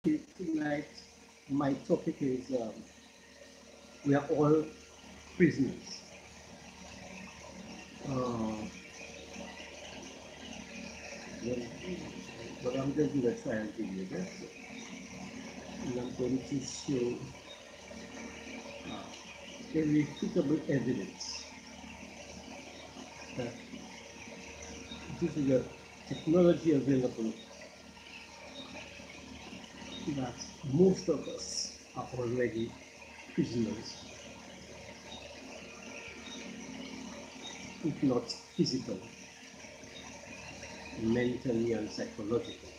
Tonight, my topic is we are all prisoners. Uh, well, but I'm just going to try and give you this. And I'm going to show irrefutable evidence that due to the technology available, that most of us are already prisoners, if not physically, mentally and psychologically,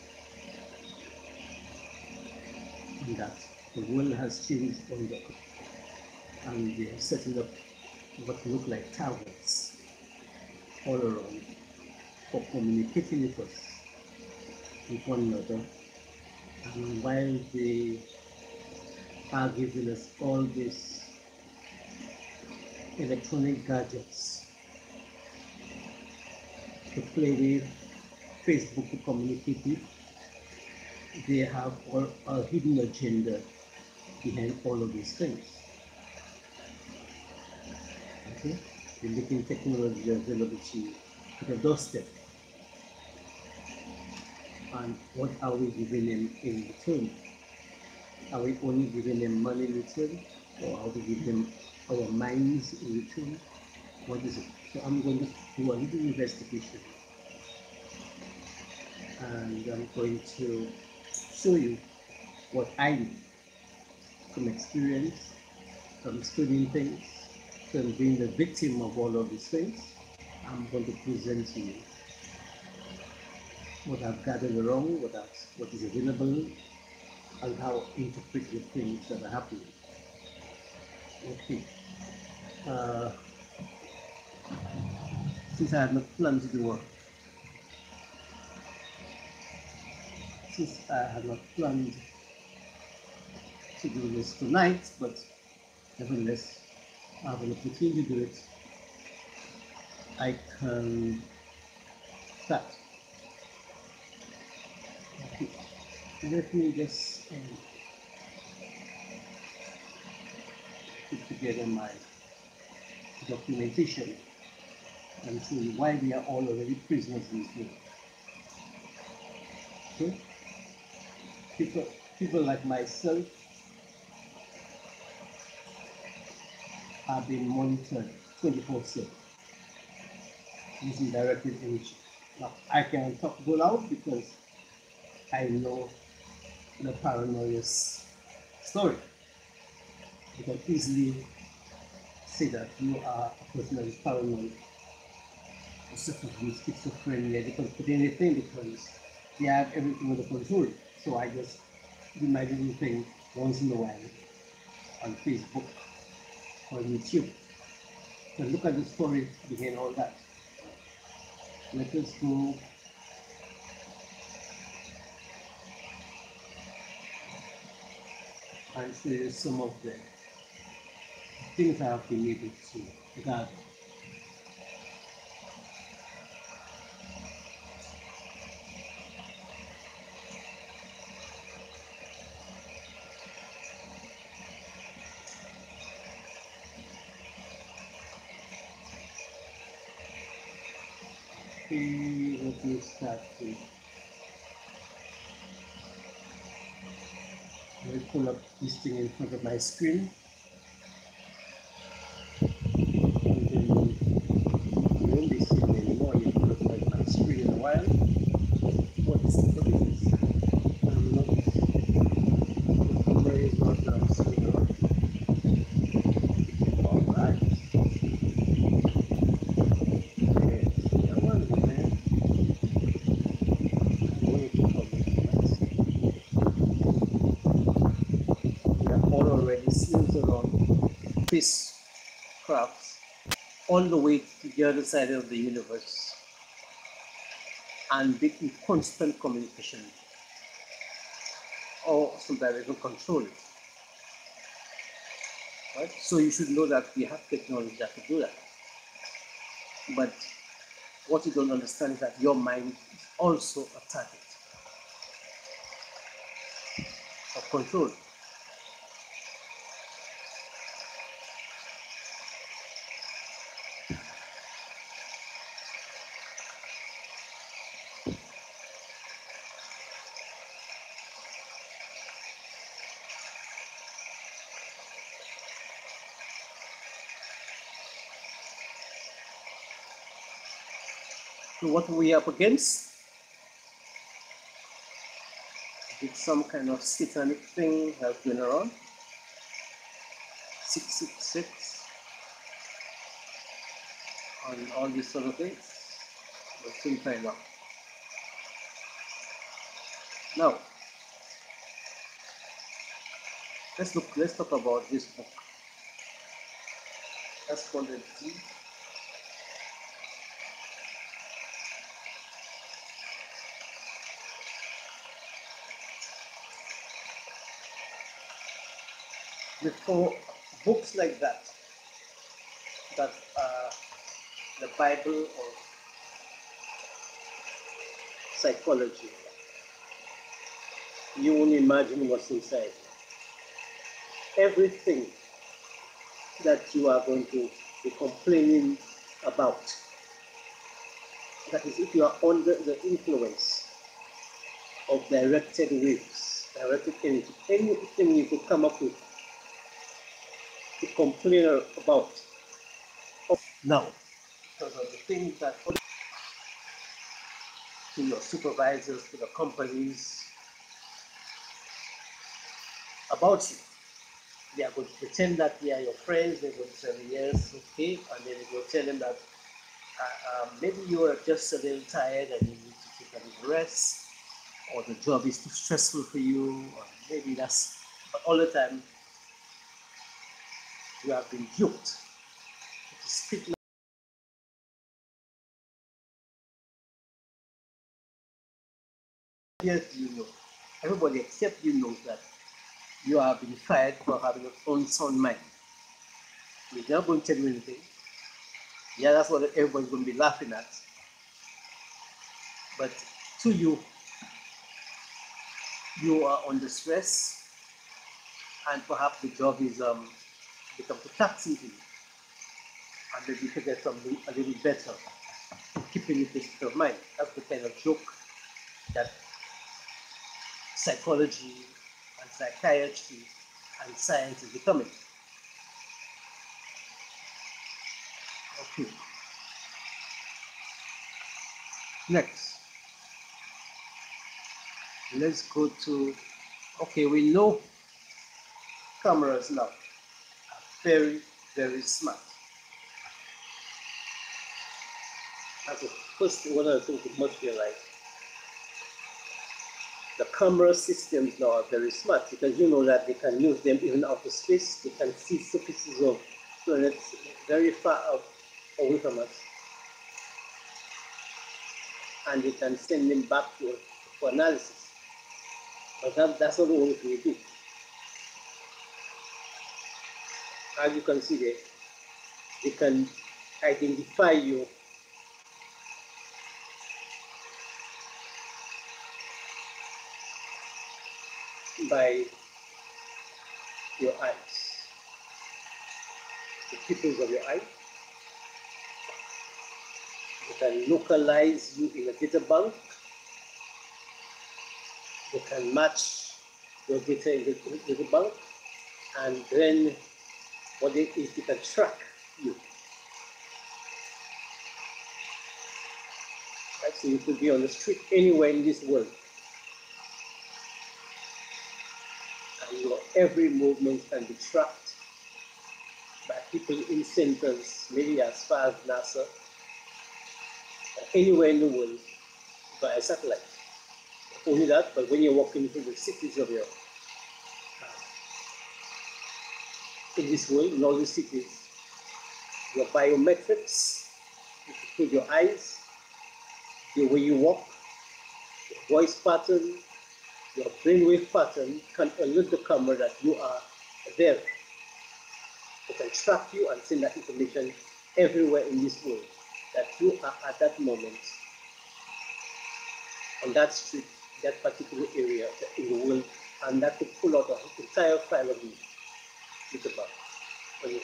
and that the world has changed on the and they are setting up what look like towers all around for communicating with us, with one another. And while they are giving us all these electronic gadgets to play with, Facebook to communicate with, they have all a hidden agenda behind all of these things. Okay? They're making technology available to you at the doorstep. And what are we giving them in return? Are we only giving them money in return, or are we giving them our minds in return? What is it? So I'm going to do a little investigation, and I'm going to show you what I know from experience, from studying things, from being the victim of all of these things. I'm going to present to you what I've gathered around, what is available, and how I interpret the things that are happening. Okay. Since I had not planned to do work, since I had not planned to do this tonight, but nevertheless, I have an opportunity to do it, I can start. Okay. Let me just put together my documentation and show you why we are all already prisoners in this world. Okay? People like myself are being monitored 24/7 using directed imaging. Now, I can talk out because I know the paranoia story. You can easily say that you are a person that is paranoid or suffering from schizophrenia. They can put anything because they have everything under control. So I just do my little thing once in a while on Facebook or YouTube. So look at the story behind all that. Let us go and show you some of the things I have been able to gather. Okay, let me start with. I will pull up this thing in front of my screen. And then you won't be seeing anymore. You will look at my screen in a while. What is this? I'm not. The camera is not seeing it. All right. Okay. That one, man. I'm going to we are all already slings around spacecrafts all the way to the other side of the universe and be in constant communication, or sometimes even control it. Right? So you should know that we have technology that can do that. But what you don't understand is that your mind is also a target. of control. So what are we up against? Did some kind of satanic thing have been around? 666 and all these sort of things. We'll soon find out. Now, let's talk about this book. That's called the D. Before books like that are the Bible of psychology, you won't imagine what's inside. Everything that you are going to be complaining about, that is, if you are under the influence of directed waves, directed energy, anything you could come up with to complain about. Now, because of the things that to your supervisors, to the companies about you, they are going to pretend that they are your friends. They're going to say, yes, okay, and then they will tell them that maybe you are just a little tired and you need to take a little rest, or the job is too stressful for you, or maybe that's, but all the time you have been duped to speak like, yes, you know, everybody except you knows that you have been fired for having an unsound mind. They're not going to tell you anything. Yeah, that's what everybody's going to be laughing at. But to you, you are under stress, and perhaps the job is become too taxing to you, and maybe you could get something a little better to keeping you this state of mind. That's the kind of joke that psychology and psychiatry and science is becoming. Okay. Next, let's go to, okay, we know cameras now are very, very smart. That's the first one of the things you must realize. The camera systems now are very smart because you know that they can use them even out of space. They can see surfaces of planets very far out away from us, and they can send them back to us for analysis. But that's not the only thing they do. As you can see there, they can identify you by your eyes, the pupils of your eye. They can localize you in a data bank. They can match your data in the data bank, and then what they is they can track you. Right? So you could be on the street anywhere in this world, and your every movement can be tracked by people in centers, maybe as far as NASA, anywhere in the world by a satellite. Not only that, but when you're walking through the cities of your in this world, in all the cities, your biometrics, include your eyes, the way you walk, your voice pattern, your brainwave pattern can alert the camera that you are there. It can track you and send that information everywhere in this world that you are at that moment on that street, that particular area in the world and that could pull out an entire file of Jitterbug. When you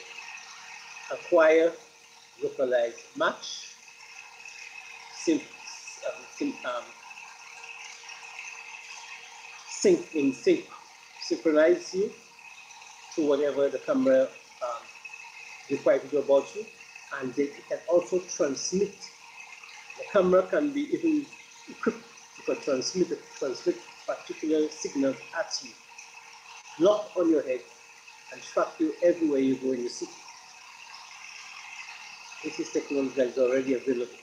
acquire localized match, sync, synchronize you to whatever the camera requires to do about you, and then it can also transmit. The camera can be even equipped to transmit particular signals at you, lock on your head, and track you everywhere you go in the city. This is technology that is already available.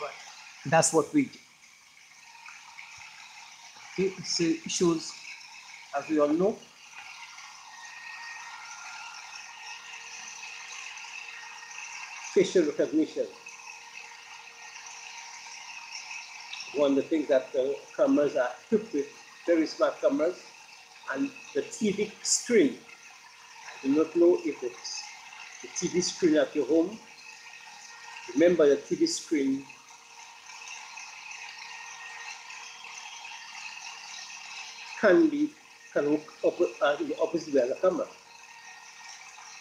Right. That's what we do. Okay, so it shows, as we all know, facial recognition. One of the things that the cameras are equipped with, very smart cameras, and the TV screen. I do not know if it's the TV screen at your home. Remember, the TV screen can work in the opposite way as a camera.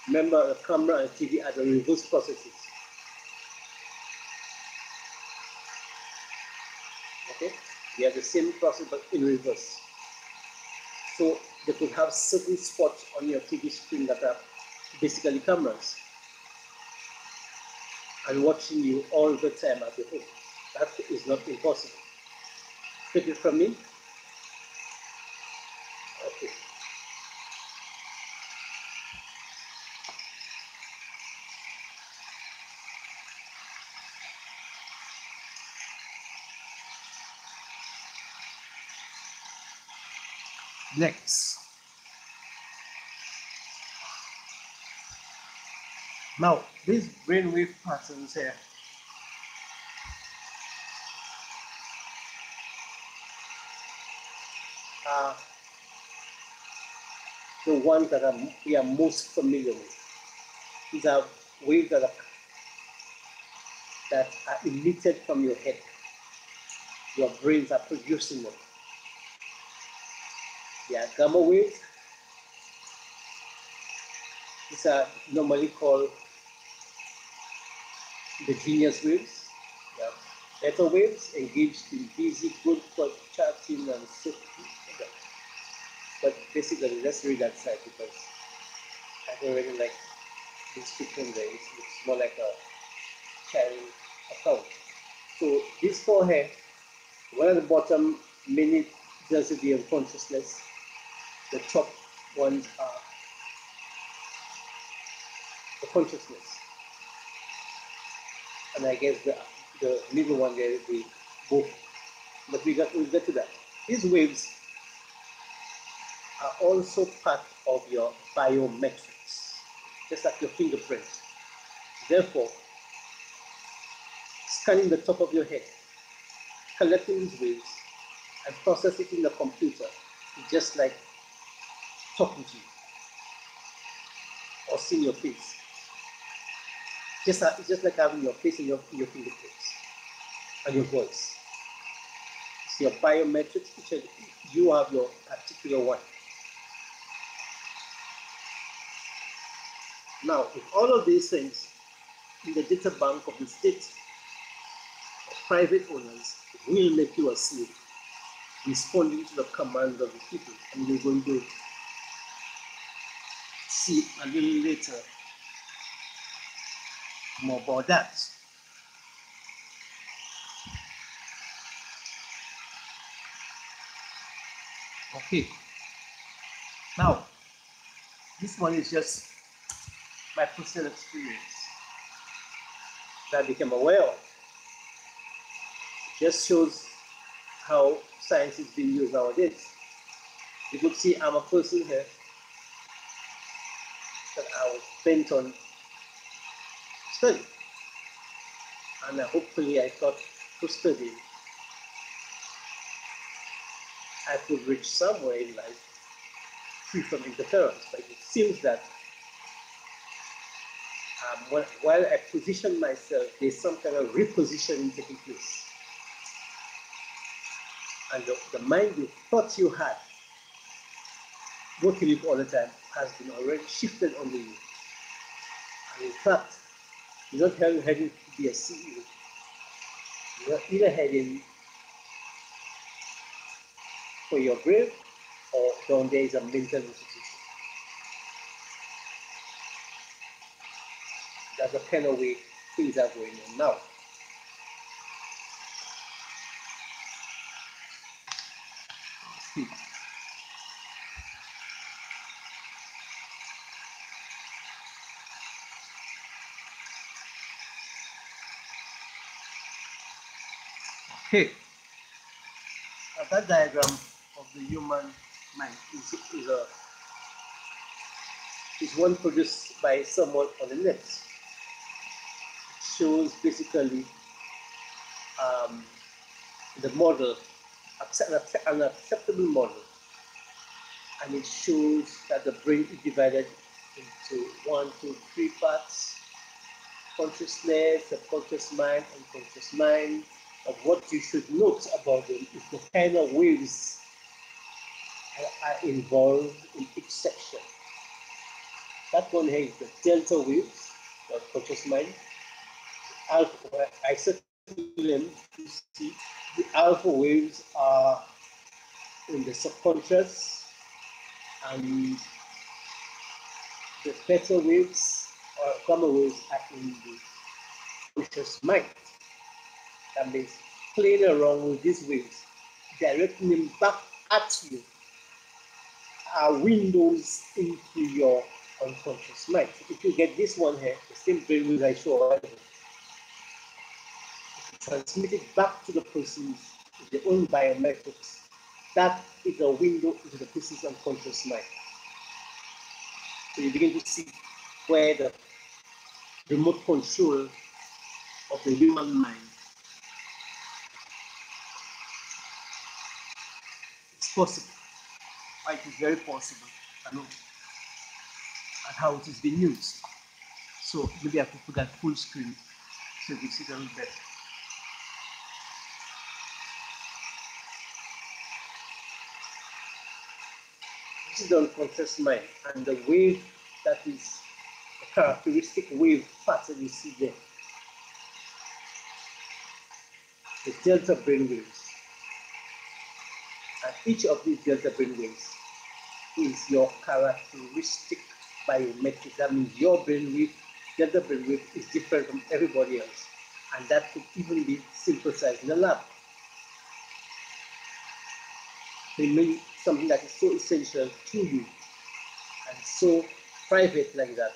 Remember, the camera and TV are the reverse processes. Okay, they are the same process but in reverse. So they could have certain spots on your TV screen that are basically cameras and watching you all the time at your home. That is not impossible. Take it from me. Okay. Next. Now, these brainwave patterns here are the ones that we are most familiar with. These are waves that are emitted from your head. Your brains are producing them. They are gamma waves. These are normally called the genius waves. They are beta waves engaged in busy, good for chatting and so. But basically, let's read that side because I don't really like description there. It's more like a child account. So these four here, one at the bottom, mainly deals with the unconsciousness. The top ones are the consciousness. And I guess the middle one there will be both. But we'll get to that. These waves are also part of your biometrics, just like your fingerprints. Therefore, scanning the top of your head, collecting these waves, and processing it in the computer is just like talking to you or seeing your face. It's just like having your face in your fingerprints and your voice. It's your biometrics, which you have your particular one. Now, with all of these things in the data bank of the state, private owners will make you a slave, responding to the commands of the people. And we're going to see a little later more about that. Okay. Now, this one is just my personal experience that I became aware of. It just shows how science is being used nowadays. You could see I'm a person here that I was bent on study. And hopefully I thought to study I could reach somewhere in life free from interference. But it seems that while I position myself, there's some kind of repositioning taking place. And the mind you thought you had, working with all the time, has been already shifted under you. And in fact, you're not heading to be a CEO. You're either heading for your grave or down there is a mental institution. That's the kind of way things are going on now. Okay. Now that diagram of the human mind is one produced by someone on the net. It shows basically the model, an acceptable model, and it shows that the brain is divided into 1, 2, 3 parts: consciousness, subconscious mind, unconscious mind. But what you should note about them is the kind of waves are involved in each section. That one here is the delta waves, the conscious mind. Alpha, I circle them to see the alpha waves are in the subconscious, and the beta waves or gamma waves are in the conscious mind. That means playing around with these waves, directing them back at you, are windows into your unconscious mind. If you get this one here, the same brain waves I show, transmit it back to the person with their own biometrics. That is a window into the person's unconscious mind. So you begin to see where the remote control of the human mind is possible. It is very possible, I know, and how it is being used. So maybe I could put that full screen so you can see it a little better. This is the unconscious mind, and the wave that is a characteristic wave pattern you see there. The delta brainwaves. And each of these delta brainwaves is your characteristic biometric. That means your brainwave, delta brainwave, is different from everybody else. And that could even be synthesized in the lab. It means something that is so essential to you and so private like that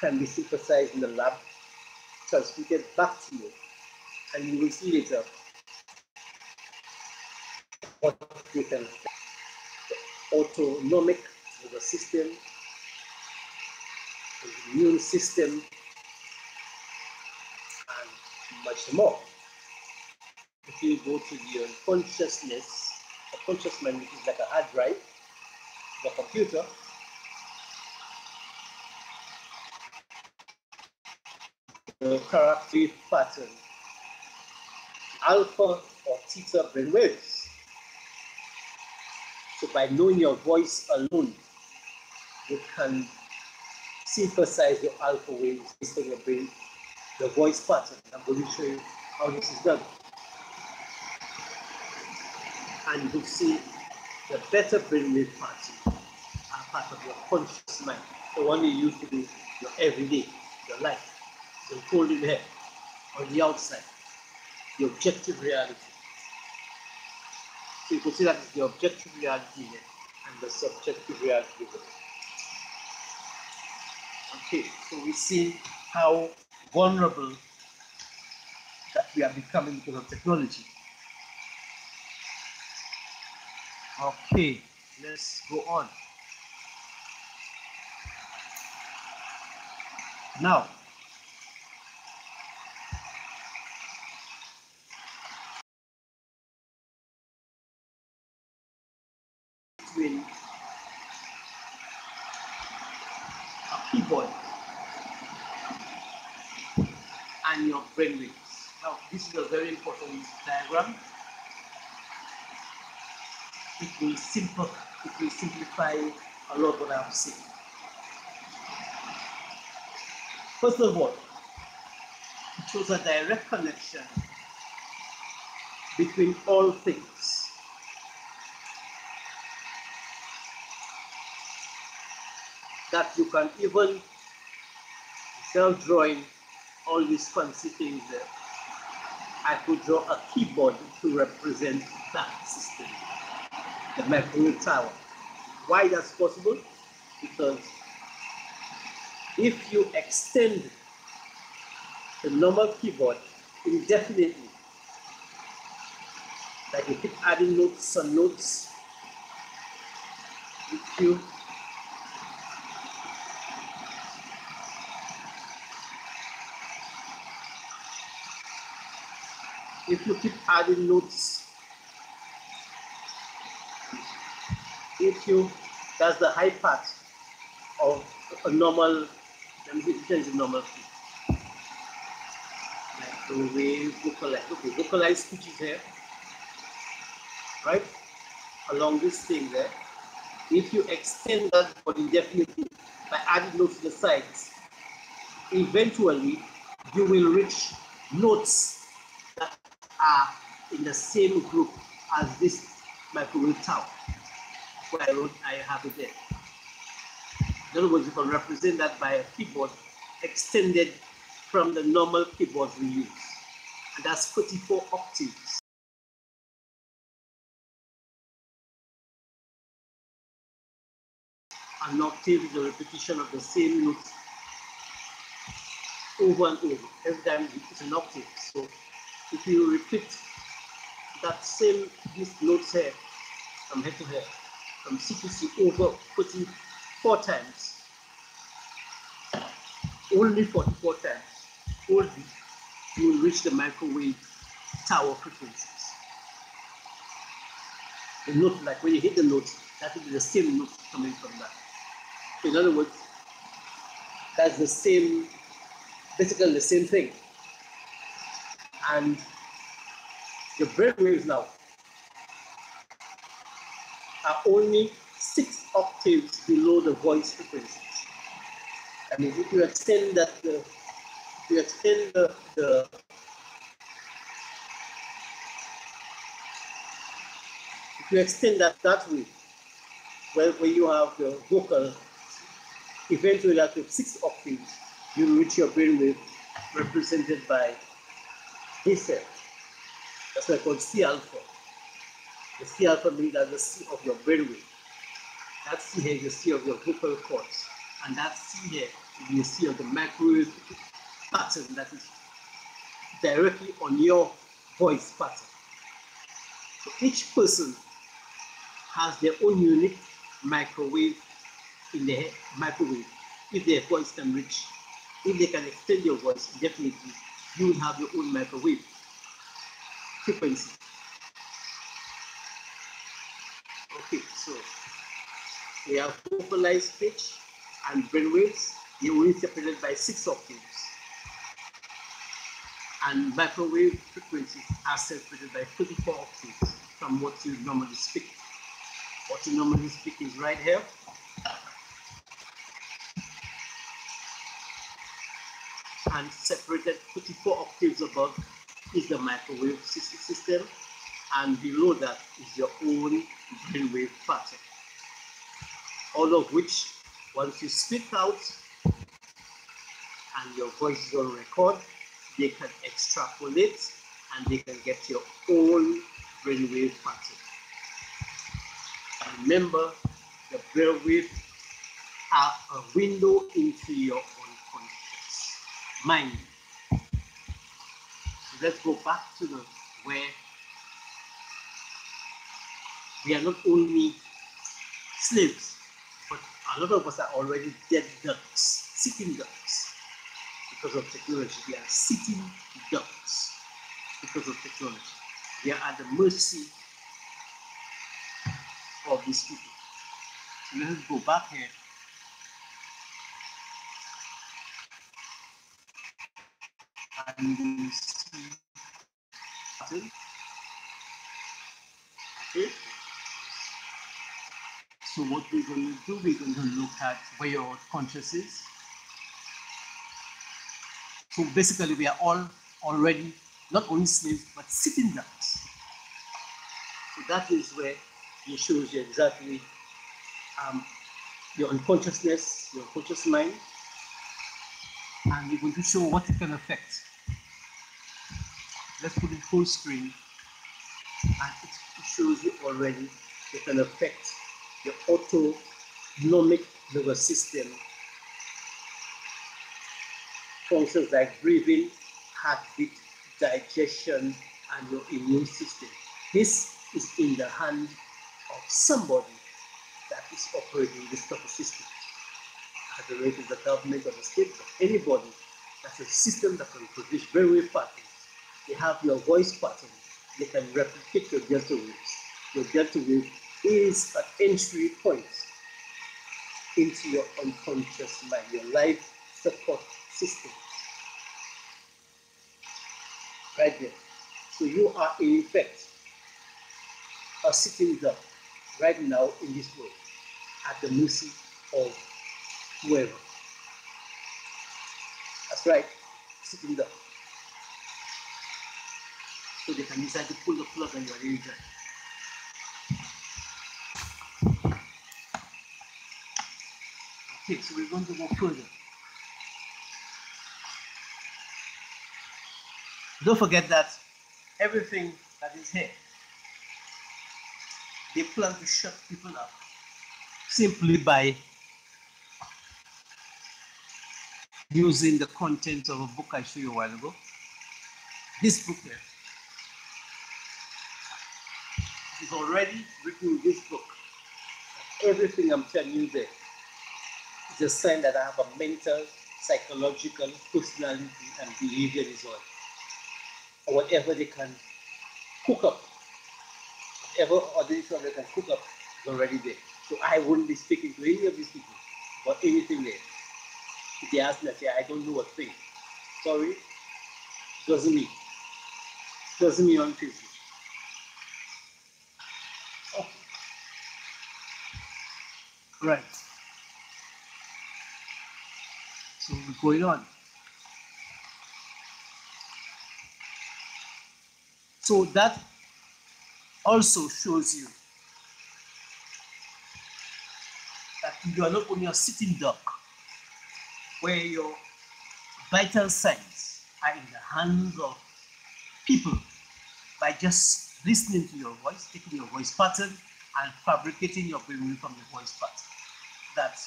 can be synthesized in the lab, transmitted back to you, and you will see later what you can. The autonomic nervous system, the immune system, and much more. If you go to the unconsciousness, the conscious mind, which is like a hard drive, the computer, the characteristic pattern, alpha or theta brainwaves. So by knowing your voice alone, you can synthesize your alpha waves based on your brain, the voice pattern. I'm going to show you how this is done. And you will see the better brainwave pattern are part of your conscious mind, the one you use to do your everyday, your life, the unfolding here, on the outside, the objective reality. So you can see that is the objective reality here and the subjective reality here. Okay, so we see how vulnerable that we are becoming because of technology. Okay, let's go on. Now, between a keyboard and your brainwaves. Now, this is a very important diagram. It will simplify a lot what I'm saying. First of all, it shows a direct connection between all things. That you can even, instead of drawing all these fancy things there, I could draw a keyboard to represent that system, the microwave tower. Why that's possible? Because if you extend the normal keyboard indefinitely, like you keep adding notes and notes, if you keep adding notes, that's the high part of a normal, let me see, is a normal key. Like the way vocalize, okay, vocalized speech is here, right? Along this thing there. If you extend that for indefinitely by adding notes to the sides, eventually you will reach notes that are in the same group as this microwave tower. Where I have it there. In other words, you can represent that by a keyboard extended from the normal keyboards we use. And that's 44 octaves. An octave is a repetition of the same note over and over. Every time it's an octave. So if you repeat that same, these notes here, from head to head, from C to C over 44 times, only 44 times, only, you will reach the microwave tower frequencies. The note, like when you hit the note, that will be the same note coming from that. So in other words, that's the same, basically the same thing. And the brainwaves now are only 6 octaves below the voice frequencies. I mean, if you extend that, if you extend that way, where you have the vocal, eventually after 6 octaves, you reach your brainwave represented by this here. That's why it's called C alpha. The C alpha means that's the C of your brainwave. That C here is the C of your vocal cords. And that C here is the C of the microwave pattern that is directly on your voice pattern. So each person has their own unique microwave in their microwave. If their voice can reach, if they can extend your voice, definitely you will have your own microwave frequency. Okay, so we have vocalized pitch and brainwaves. They're only separated by 6 octaves. And microwave frequencies are separated by 34 octaves from what you normally speak. What you normally speak is right here. And separated 44 octaves above is the microwave system, and below that is your own brainwave pattern. All of which, once you speak out and your voice is on record, they can extrapolate and they can get your own brainwave pattern. Remember, the brainwave are a window into your unconscious mind. So let's go back to where we are not only slaves, but a lot of us are already dead ducks, sitting ducks, because of technology. We are sitting ducks because of technology. We are at the mercy of these people. So let's go back here. And and see pattern. Okay. So what we're going to do, we're going to look at where your conscious is. So basically, we are all already not only slaves but sitting ducks. So that is where it shows you exactly your unconsciousness, your conscious mind, and we're going to show what it can affect. Let's put it full screen, and it shows you already it can affect your autonomic nervous system, functions like breathing, heartbeat, digestion, and your immune system. This is in the hand of somebody that is operating this type of system. Whether it is the government or the state, but anybody that's a system that can produce brainwave patterns. They have your voice pattern. They can replicate your delta waves. Your delta wave is an entry point into your unconscious mind, your life support system. Right there. So you are in effect a sitting duck right now in this world at the mercy of whoever. That's right, sitting duck. So they can decide to pull the plug and you are really dead. Okay, so we're going to go further. Don't forget that everything that is here, they plan to shut people up simply by using the content of a book I showed you a while ago. This book here is already written in this book. Everything I'm telling you there is a sign that I have a mental, psychological, personality, and behavior disorder. Or whatever they can cook up, whatever other disorder they can cook up is already there. So I wouldn't be speaking to any of these people about anything there. If they ask me, I say, I don't know what thing. Sorry, doesn't mean. Doesn't mean on Facebook. Oh. Right. So we're going on. So that also shows you that you are not only a sitting duck, where your vital signs are in the hands of people by just listening to your voice, taking your voice pattern, and fabricating your brain from the voice pattern. That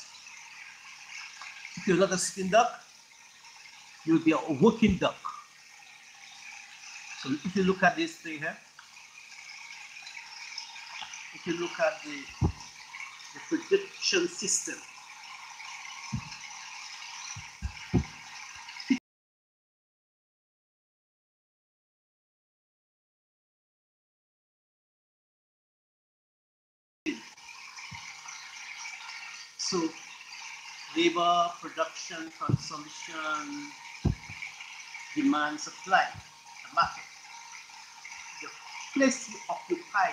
if you're not a sitting duck, you'll be a working duck. So if you look at this thing here, if you look at the prediction system, so labor, production, consumption, demand, supply, the market. The place you occupy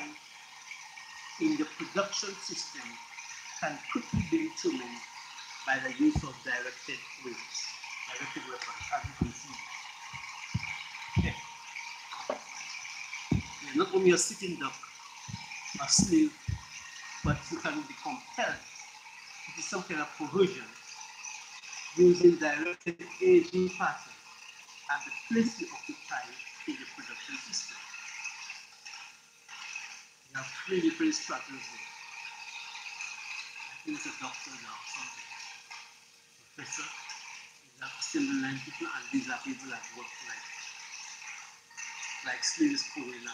in the production system can quickly be determined by the use of directed waves, directed weapons, as you can see. Okay. You're not only a sitting duck, a slave, but you can be compelled to some kind of coercion using directed energy pattern at the place you occupy in the production system. You have three different strategies here. I think it's a doctor now, something. Professor. These are similar people, and these are people that work like slaves pulling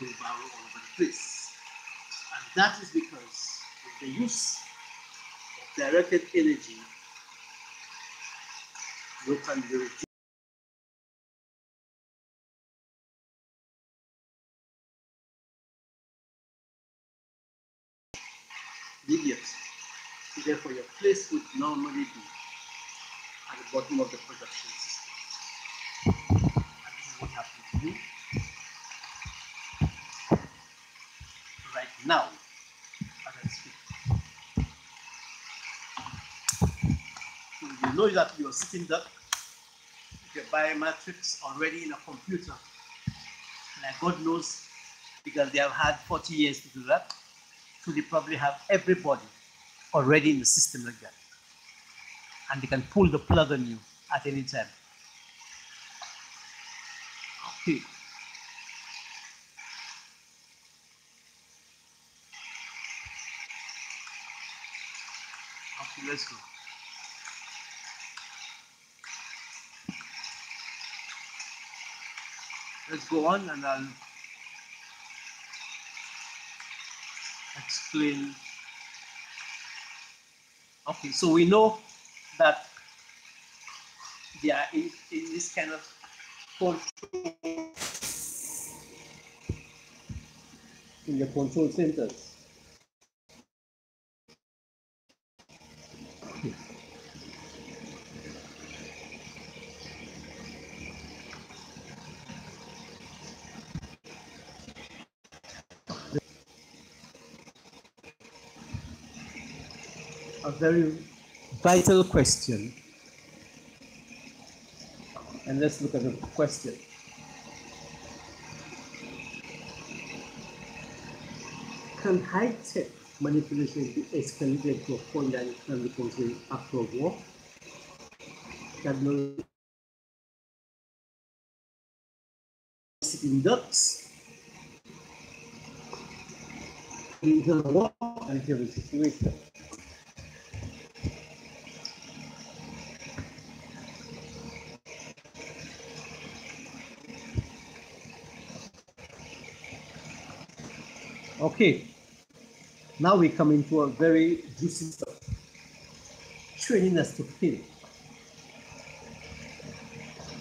wheelbarrow all over the place. And that is because with the use of directed energy, you can reduce idiots. So therefore, your place would normally be at the bottom of the production system. right now as I speak. So you know that you're sitting duck, your biometrics already in a computer. Like God knows, because they have had 40 years to do that. So they probably have everybody already in the system like that. And they can pull the plug on you at any time. Okay. Okay, let's go. Let's go on and I'll explain. Okay, so we know that they are in this kind of control, in the control centers. A very vital question. And let's look at the question. Can high-tech manipulation be escalated to a point that it can be considered an act of war? That no sitting ducks in the war and the situation. Okay, now we come into a very juicy stuff. Training us to fail.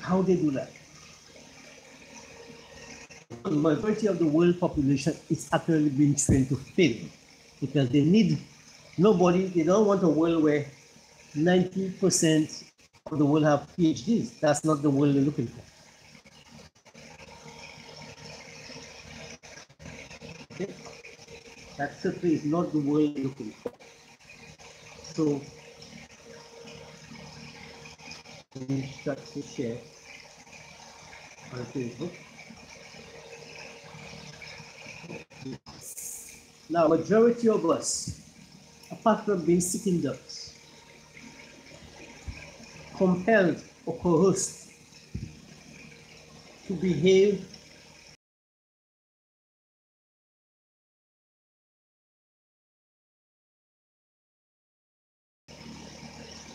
How they do that? The majority of the world population is actually being trained to fail because they need nobody, they don't want a world where 90% of the world have PhDs. That's not the world they're looking for. Okay? That certainly is not the world they're looking for. So, let me start to share on Facebook. Now, majority of us, apart from being sitting ducks, compelled or coerced to behave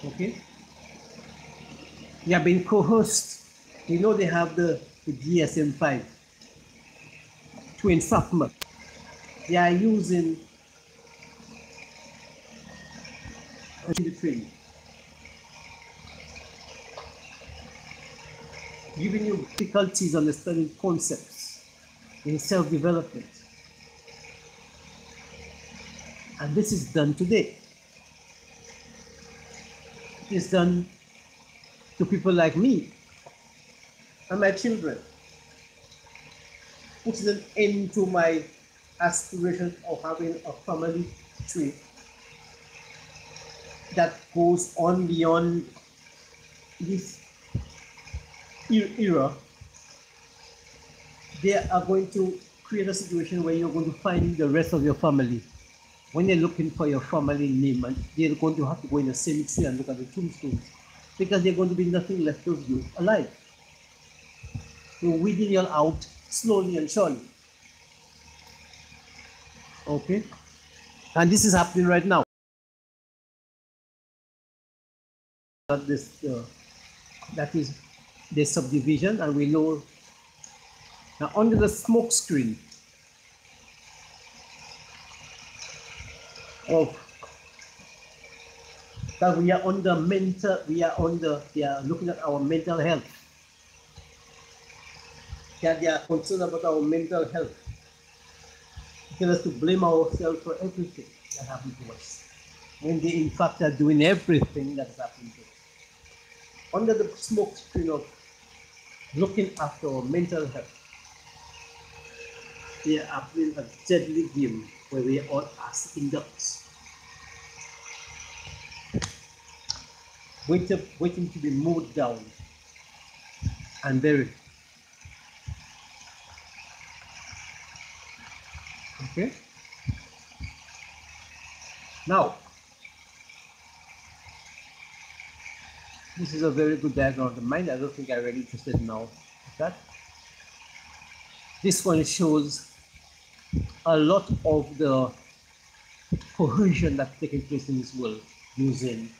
okay. They have been coerced. You know they have the DSM-5 to entrapment. They are using the training, giving you difficulties understanding concepts in self-development. And this is done today. It's done to people like me and my children, putting an end to my aspiration of having a family tree that goes on beyond this era. They are going to create a situation where you're going to find the rest of your family. When they're looking for your family name, and they're going to have to go in the cemetery and look at the tombstones because they're going to be nothing left of you alive. You're weeding you out slowly and surely. Okay? And this is happening right now. That is the subdivision, and we know now under the smoke screen of that we are under mental, we are looking at our mental health. That they are concerned about our mental health. Tell us to blame ourselves for everything that happened to us, when they in fact are doing everything that's happened to us. Under the smoke screen of looking after our mental health. They are playing a deadly game where we all are sitting ducks, waiting to be mowed down and buried. Okay? Now, this is a very good diagram of the mind. I don't think I'm really interested now with that. This one shows a lot of the cohesion that's taking place in this world using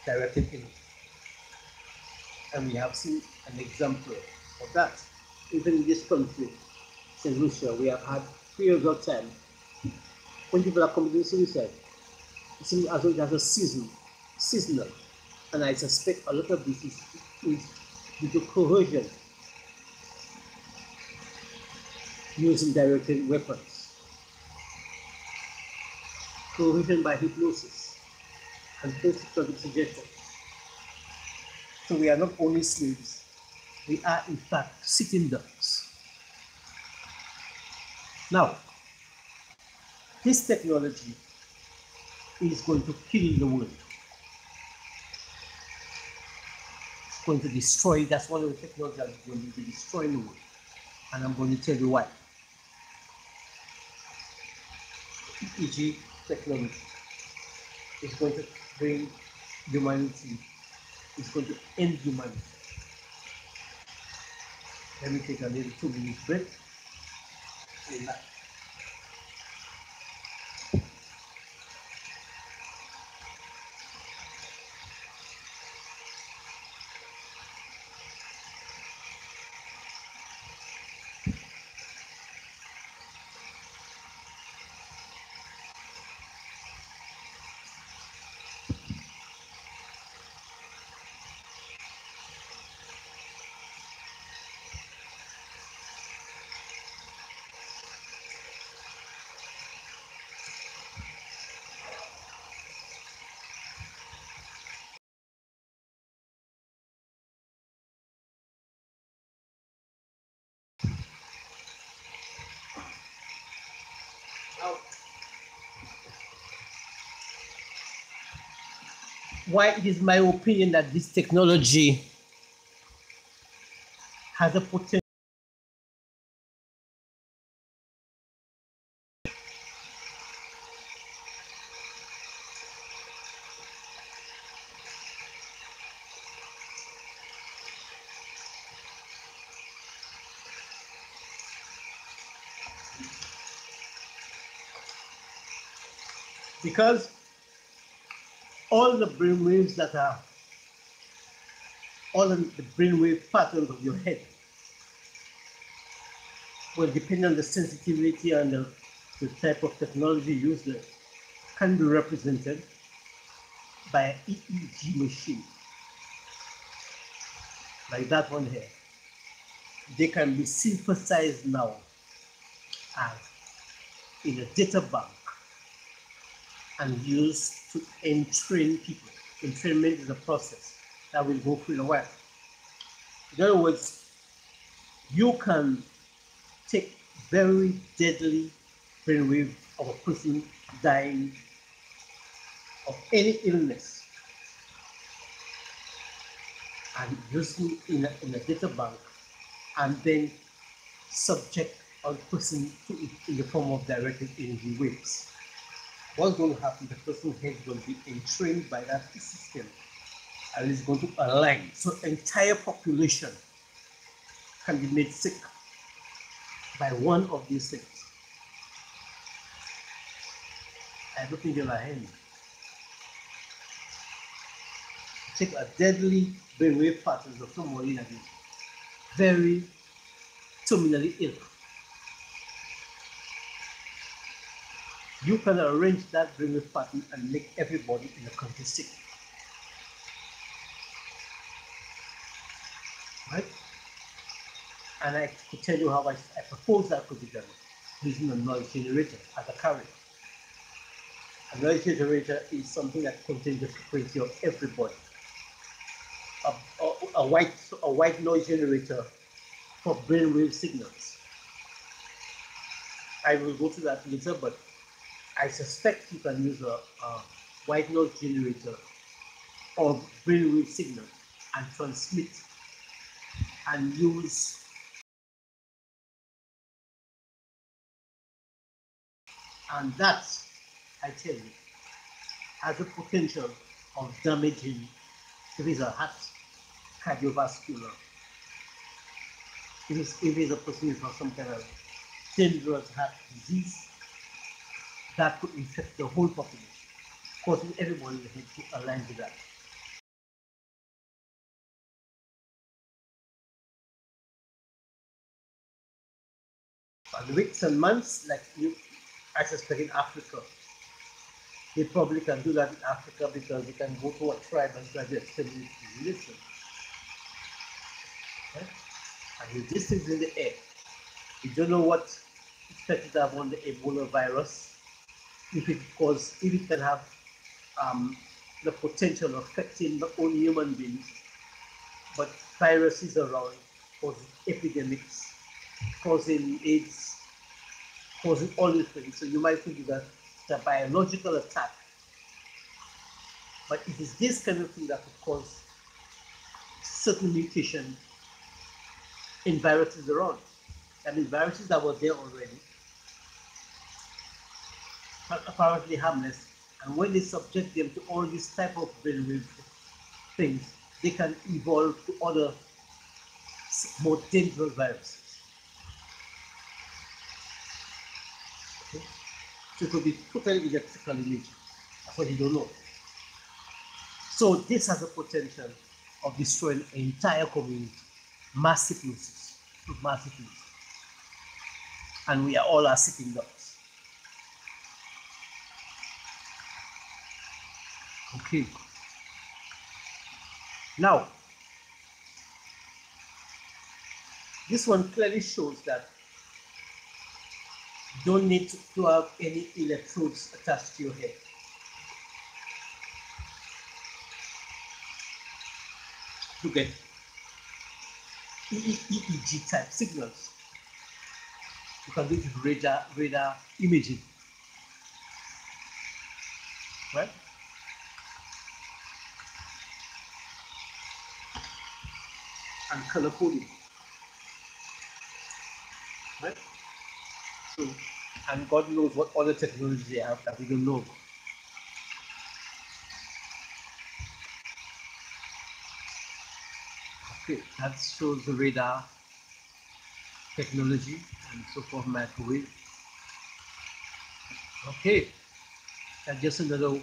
directed image. And we have seen an example of that. Even in this country, St. Lucia, we have had periods of time when people are committing suicide. It seems as though it has a seasonal. And I suspect a lot of this is due to coercion using directed weapons, coercion by hypnosis, and post-hypnotic suggestion. So we are not only slaves, we are in fact sitting ducks. Now, this technology is going to kill the world. It's going to destroy, that's one of the technologies that is going to destroy the world. And I'm going to tell you why. EEG technology is going to bring humanity, it's going to end humanity. Let me take a little 2-minute break. Relax. Now, why it is my opinion that this technology has a potential. Because all the brainwaves that are, all the brainwave patterns of your head, well, depending on the sensitivity and the type of technology used, can be represented by an EEG machine, like that one here. They can be synthesized now as in a data bank and used to entrain people. Entrainment is a process that will go through in a while. In other words, you can take very deadly brainwave of a person dying of any illness and using in a data bank, and then subject a person to it in the form of directed energy waves. What's going to happen? The person's head is going to be entrained by that system and it's going to align. So entire population can be made sick by one of these things. I don't think you'll hear me. Take a deadly brainwave pattern of somebody that is very terminally ill. You can arrange that brainwave pattern and make everybody in the country sick. Right? And I could tell you how I propose that could be done using a noise generator as a carrier. A noise generator is something that contains the frequency of everybody. a white noise generator for brainwave signals. I will go to that later, but I suspect you can use a white noise generator or brainwave signal and transmit and use, and that, I tell you, has the potential of damaging if it's a heart cardiovascular, if it's a person with some kind of dangerous heart disease that could infect the whole population, causing everyone in the head to align with that. And weeks and months, like you, I suspect in Africa, they probably can do that in Africa because they can go to a tribe and try to exterminate the religion. Right? And with these things in the air, you don't know what effect it have on the Ebola virus, if it can have the potential of affecting not only human beings, but viruses around, causing epidemics, causing AIDS, causing all these things. So you might think that it's a biological attack, but it is this kind of thing that could cause certain mutation in viruses around. I mean, viruses that were there already, are apparently harmless, and when they subject them to all these type of brainwave things, they can evolve to other more dangerous viruses. Okay? So it could be totally electrical imaging. That's what you don't know. So this has a potential of destroying an entire community, mass hypnosis, mass hypnosis. And we are all are sitting ducks. Okay. Now, this one clearly shows that you don't need to have any electrodes attached to your head. To get EEG type signals. You can do it with radar imaging. Right? And color coding. Right? So, and God knows what other technology they have that we don't know. Okay, that shows the radar technology and so forth, microwave. Okay, and just another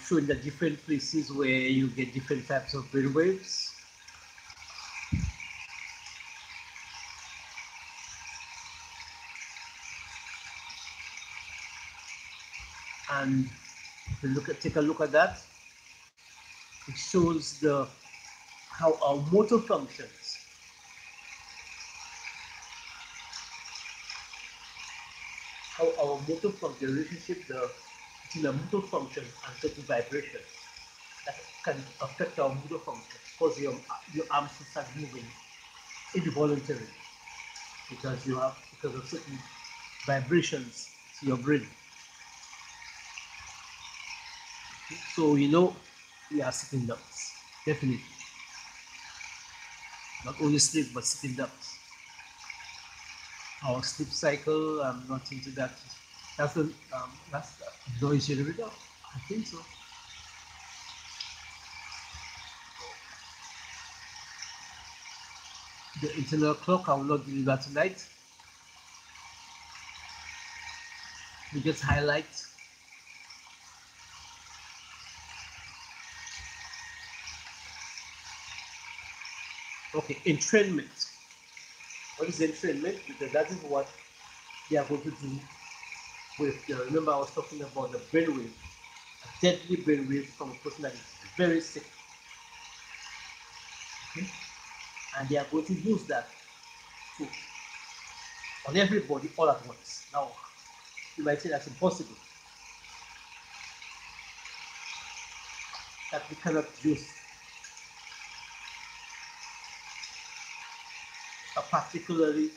showing the different places where you get different types of brain waves. And if you take a look at that, it shows how our motor functions. How our motor function, the relationship between the motor function and certain vibrations that can affect our motor function, cause your arms to start moving involuntarily because of certain vibrations to your brain. So we are sitting ducks, definitely. Not only sleep but sitting ducks. Our sleep cycle, I'm not into that. That's the noise generator. I think so. The internal clock, I will not do that tonight. We just highlight. Okay, entrainment. What is entrainment? Because that is what they are going to do with, remember I was talking about the brainwave, a deadly brainwave from a person that is very sick. Okay? And they are going to use that on everybody all at once. Now, you might say that's impossible. That we cannot use particularly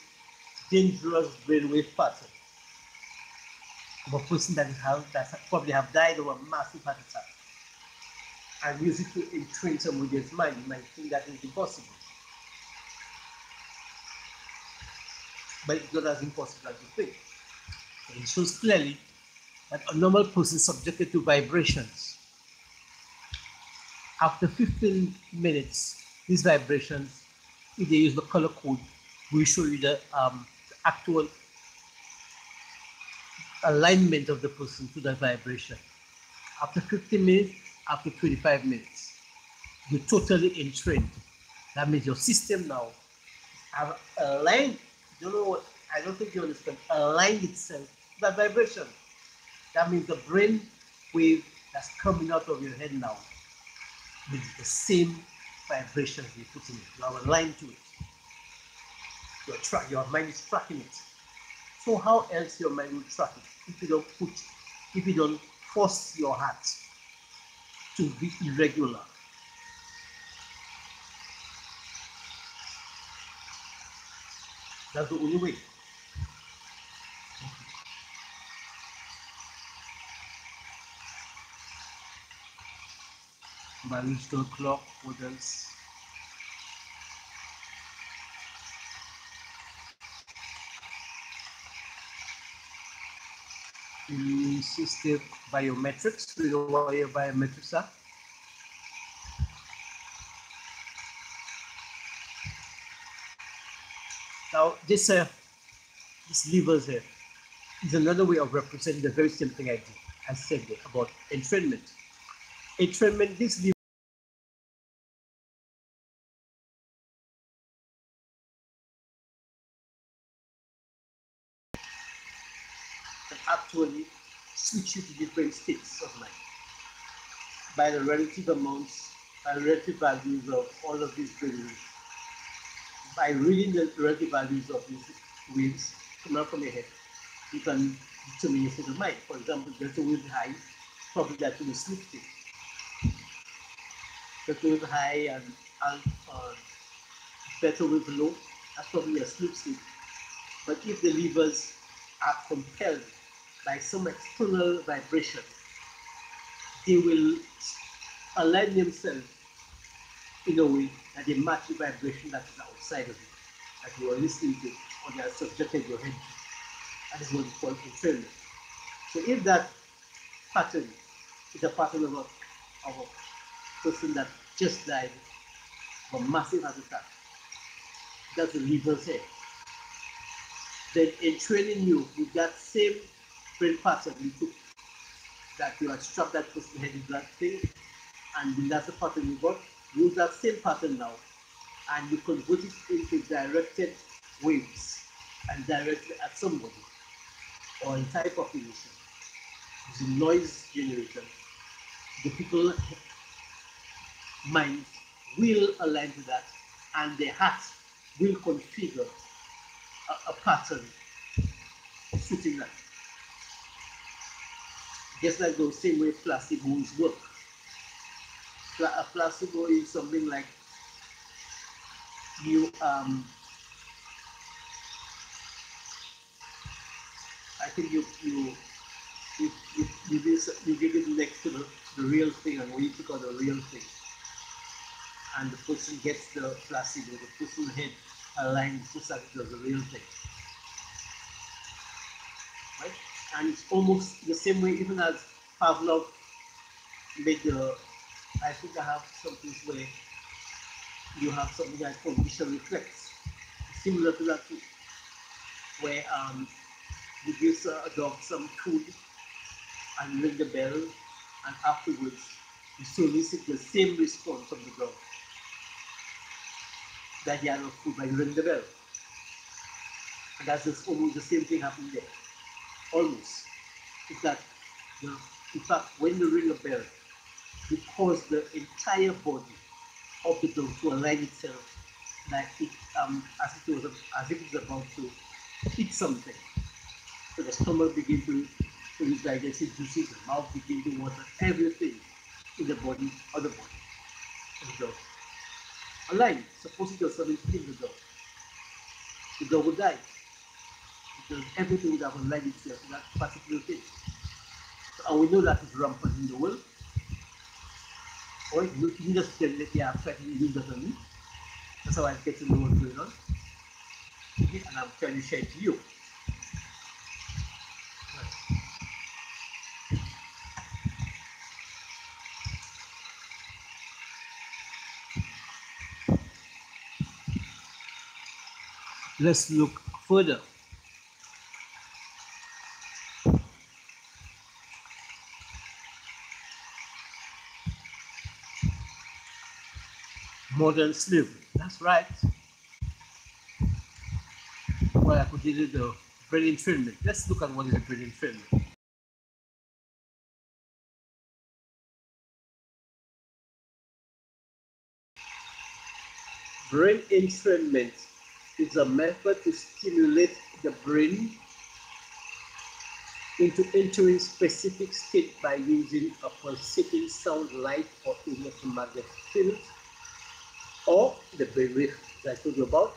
dangerous brainwave pattern of a person that probably have died of a massive heart attack, and use it to entrain somebody's mind, you might think that is impossible. But it's not as impossible as you think. So it shows clearly that a normal person is subjected to vibrations. After 15 minutes, these vibrations, if they use the color code, will show you the actual alignment of the person to that vibration. After 15 minutes, after 25 minutes, you're totally entrained. That means your system now have aligned. You know what? I don't think you understand. Aligned itself to that vibration. That means the brain wave that's coming out of your head now with the same vibrations you put in it. You are aligned to it. Your mind is tracking it. So how else your mind will track it if you don't force your heart to be irregular? That's the only way. Biological clock, what else? Immune system biometrics. Do you know what your biometrics are? Now, this levers here is another way of representing the very same thing I said there about entrainment. Entrainment, this lever can actually switch you to different states of mind by the relative amounts and relative values of all of these brainwaves. By reading the relative values of these waves coming out from your head, you can determine your state of mind. For example, delta wave high, probably that in a sleep state. Delta wave high and beta wave low, that's probably a sleep state. But if the levers are compelled by some external vibration, they will align themselves in a way that they match the vibration that is outside of you, that you are listening to, or they are subjected your head to. That is what we call entrainment. So if that pattern is a pattern of a person that just died of a massive heart attack, that's the levers here. Then entraining you with that same brain pattern you took, that you had struck that person's head with that thing, and that's the pattern you got. Use that same pattern now, and you convert it into directed waves and directly at somebody or entire population. It's a noise generator. The people minds will align to that, and their hearts will configure a pattern suiting that. Just like those same way placebos work. A placebo is something like you I think you give it next to the real thing, and we took out the real thing, and the person gets the placebo, the person's head aligns just as the real thing, right? And it's almost the same way, even as Pavlov made the, I think I have something where you have something like conditional reflex, similar to that too, where you give a dog some food and ring the bell, and afterwards you solicit the same response from the dog that he had of food by ringing the bell. And that's just almost the same thing happening there. Almost. It's that, in fact, when you ring a bell, you cause the entire body of the dog to align itself, like it, as if it's about to eat something. So the stomach begins to produce digestive juices, the mouth begins to water, everything in the body of the dog. Align. Suppose it was something in the dog. the dog would die because everything would have aligned itself to that particular thing. So, and we know that is rampant in the world. Or you can just tell that they are fighting illegally. That's how I get to know what's going on. Okay, and I'm trying to share it to you. Let's look further. Modern slavery. That's right. Well, I could do the brain entrainment. Let's look at what is a brain entrainment. Brain entrainment is a method to stimulate the brain into entering specific state by using a pulsating sound, light, or electromagnetic field, or the brainwave that I told you about.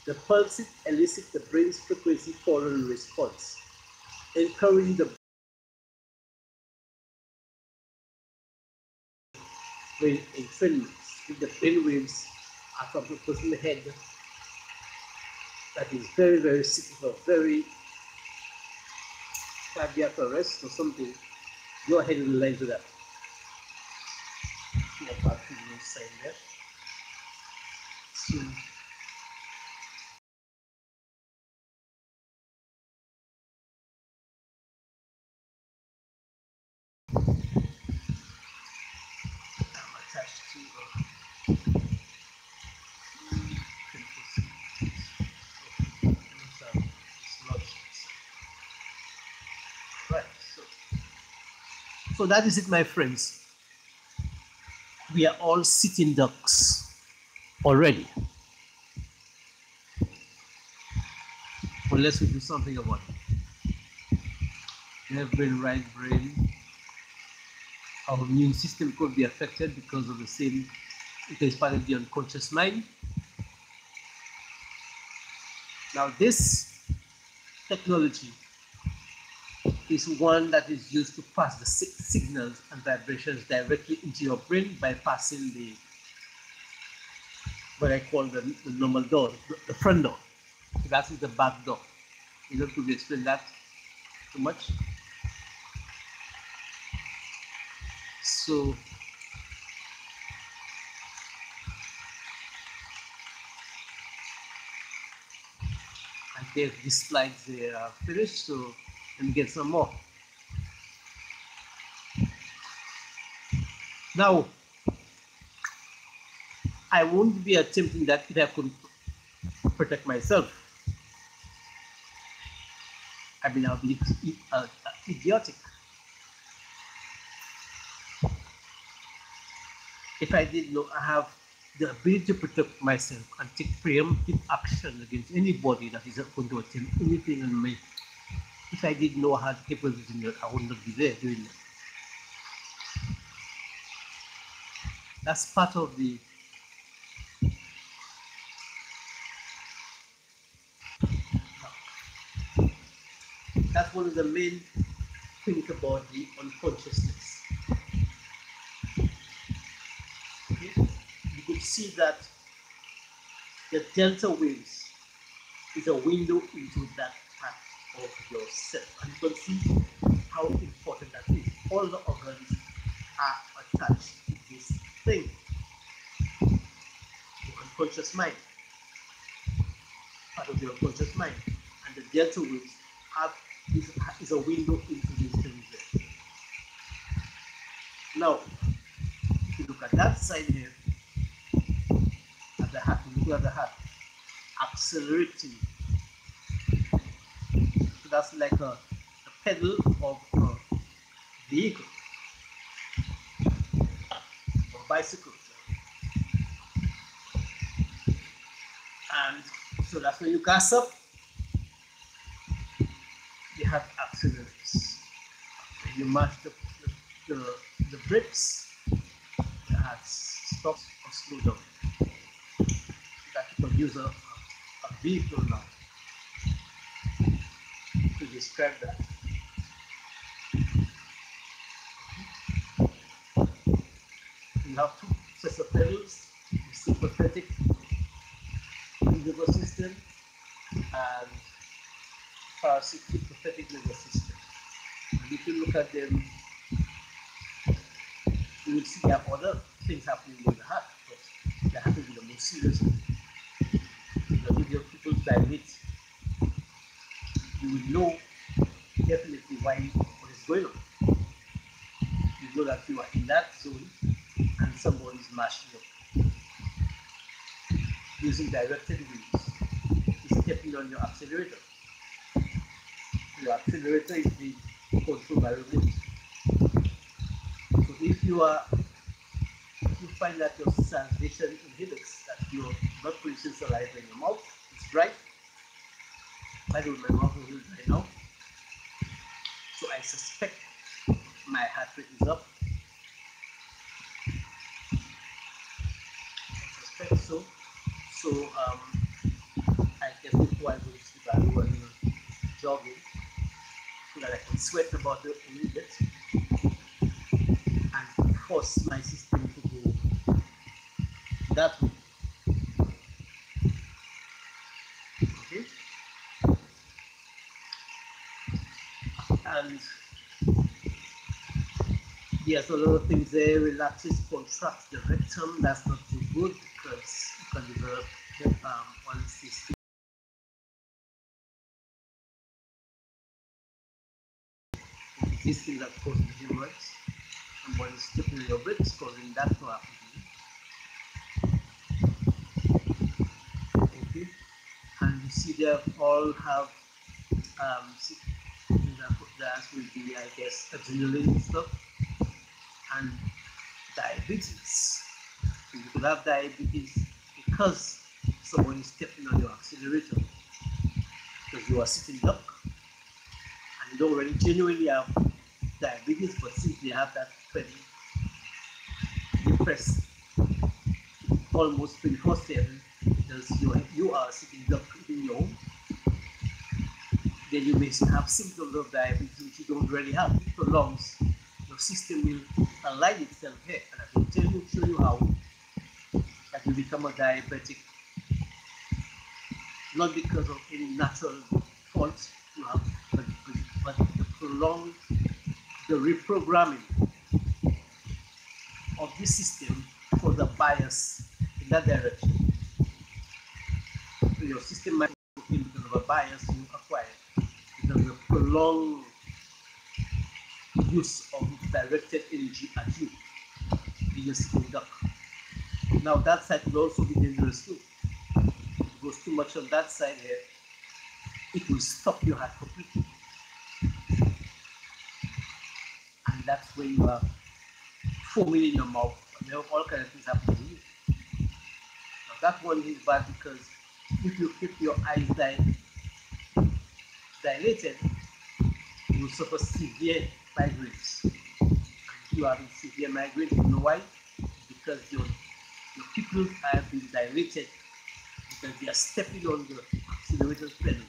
The pulses elicit the brain's frequency following response, encouraging the brain entrainment. If the brain waves are from the person's head, that is very, very sick, or very cardiac arrest or something, go ahead and listen to that. See a bad sign there. So, I'm attached to right. So that is it, my friends. We are all sitting ducks already. Unless we do something about it. Left brain, right brain. Our immune system could be affected because of the same, it is part of the unconscious mind. Now this technology is one that is used to pass the signals and vibrations directly into your brain by passing the, what I call the normal door, the front door. So that is the back door. You don't have to explain that too much. So I guess these slides they are finished, so let me get some more. Now, I won't be attempting that if I could protect myself. I mean, I'll be idiotic. If I did know I have the ability to protect myself and take preemptive action against anybody that is going to attempt anything on me, if I did know I had capability in that, I would not be there doing that. That's part of the that's one of the main things about the unconsciousness. Okay? You could see that the delta waves is a window into that part of yourself. And you can see how important that is. All the organs are attached to this thing, the unconscious mind, part of the unconscious mind. And the delta waves is a window into these things there. Now, if you look at that side here, at the heart, look at the heart, accelerating. So that's like a pedal of a vehicle or bicycle. And so that's when you gas up, the heart accelerates. When you mash the brakes, the heart stops or slows down. That you can use a vehicle now to describe that. You have two sets of pedals, the sympathetic nervous system and parasympathetic nervous system. And if you look at them, you will see there are other things happening with the heart, but that happens in the most serious way. Because if your pupils dilate, you will know definitely what is going on. You know that you are in that zone and someone is mashing up. Using directed wheels is stepping on your accelerator. Your accelerator is being controlled by remote. So if you find that your sensation inhibits, that you're not producing saliva in your mouth, it's dry. By the way, my mouth is dry now. So I suspect my heart rate is up. I suspect so. So I guess before I go to sleep, I will run jogging so that I can sweat about it a little bit and force my system to go that way. Okay? And there's a lot of things there. Relaxes, contracts the rectum. That's not too good because you can develop polycystic. These things that cause the hemorrhoids, and what is stripping your ribs, causing that to happen. Okay, and you see they all have that will be, I guess, adrenaline stuff and diabetes. So you could have diabetes because someone is stepping on your accelerator because you are sitting up and you don't really genuinely have diabetes, but since they have that pretty depressed almost 24/7 because you are sitting up in your home, then you may have symptoms of diabetes which you don't really have. It prolongs, your system will align itself here, and I will show you how that you become a diabetic, not because of any natural faults you have, but the prolonged, the reprogramming of this system for the bias in that direction. So your system might be working because of a bias you acquired, because of the prolonged use of directed energy at you in your sitting duck. Now that side will also be dangerous too. If it goes too much on that side here, it will stop your heart completely. And that's where you are foaming in your mouth. And there are all kinds of things happening to you. Now that one is bad because if you keep your eyes dilated, you will suffer severe migraines. And if you are having severe migraines, you know why? Because your pupils are being dilated because they are stepping on the accelerator pedal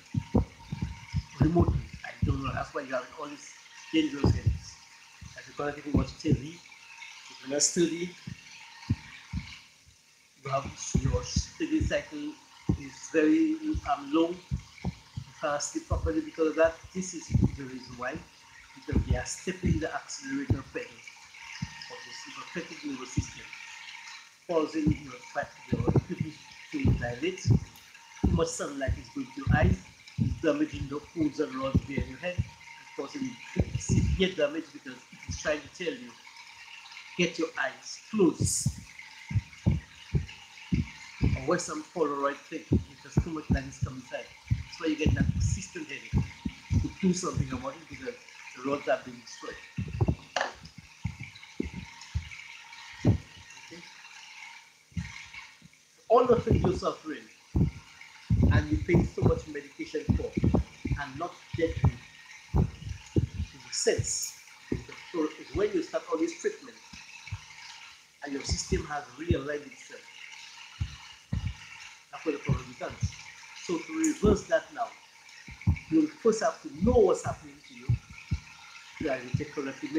remotely. I don't know. That's why you have all these dangerous headaches. As you call people watch TV, if you're not studying, you have your study cycle is very low. You can't sleep properly because of that. This is the reason why. Because they are stepping the accelerator pedal of the sympathetic nervous system, causing your pupils to dilate. Too much sunlight is going to your eyes, it's damaging the pools and rods there in your head, and causing severe damage because it is trying to tell you, get your eyes closed. Or wear some Polaroid thing because too much light is coming inside. That's why you get that persistent headache. To do something about it because the rods are being destroyed. Okay? All the things you're suffering and you pay so much medication for and not getting the sense. So it's when you start all this treatment and your system has realigned itself. That's where the problem becomes. So to reverse that now, you'll first have to know what's happening to you. You have to take corrective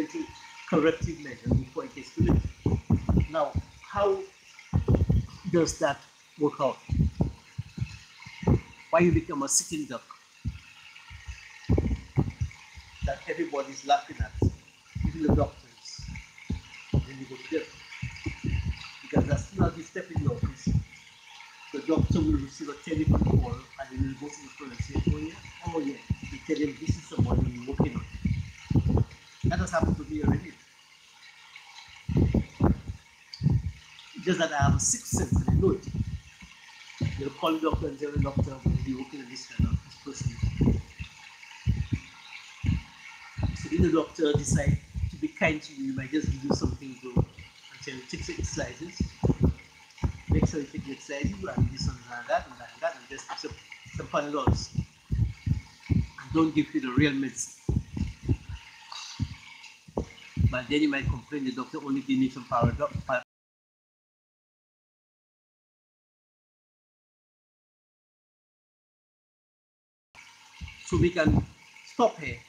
measures before it gets too late. Now, how does that work out? Why you become a sitting duck that everybody's laughing at, even the doctors, then you go to jail. Because as soon as you step in the office, the doctor will receive a telephone call and he will go to the phone and say, oh yeah, you tell him this is somebody you're working on. That has happened to me already. Just that I have a sixth sense and I know it. They'll call the doctor and tell the doctor, we'll be working on this kind of this person. So if the doctor decides to be kind to you, he might just give you something to and tell you take the exercises. Make sure you take the exercises and this and that and just give some Panadols. And don't give you the real medicine. But then you might complain the doctor only gave me some Paradol. So we can stop here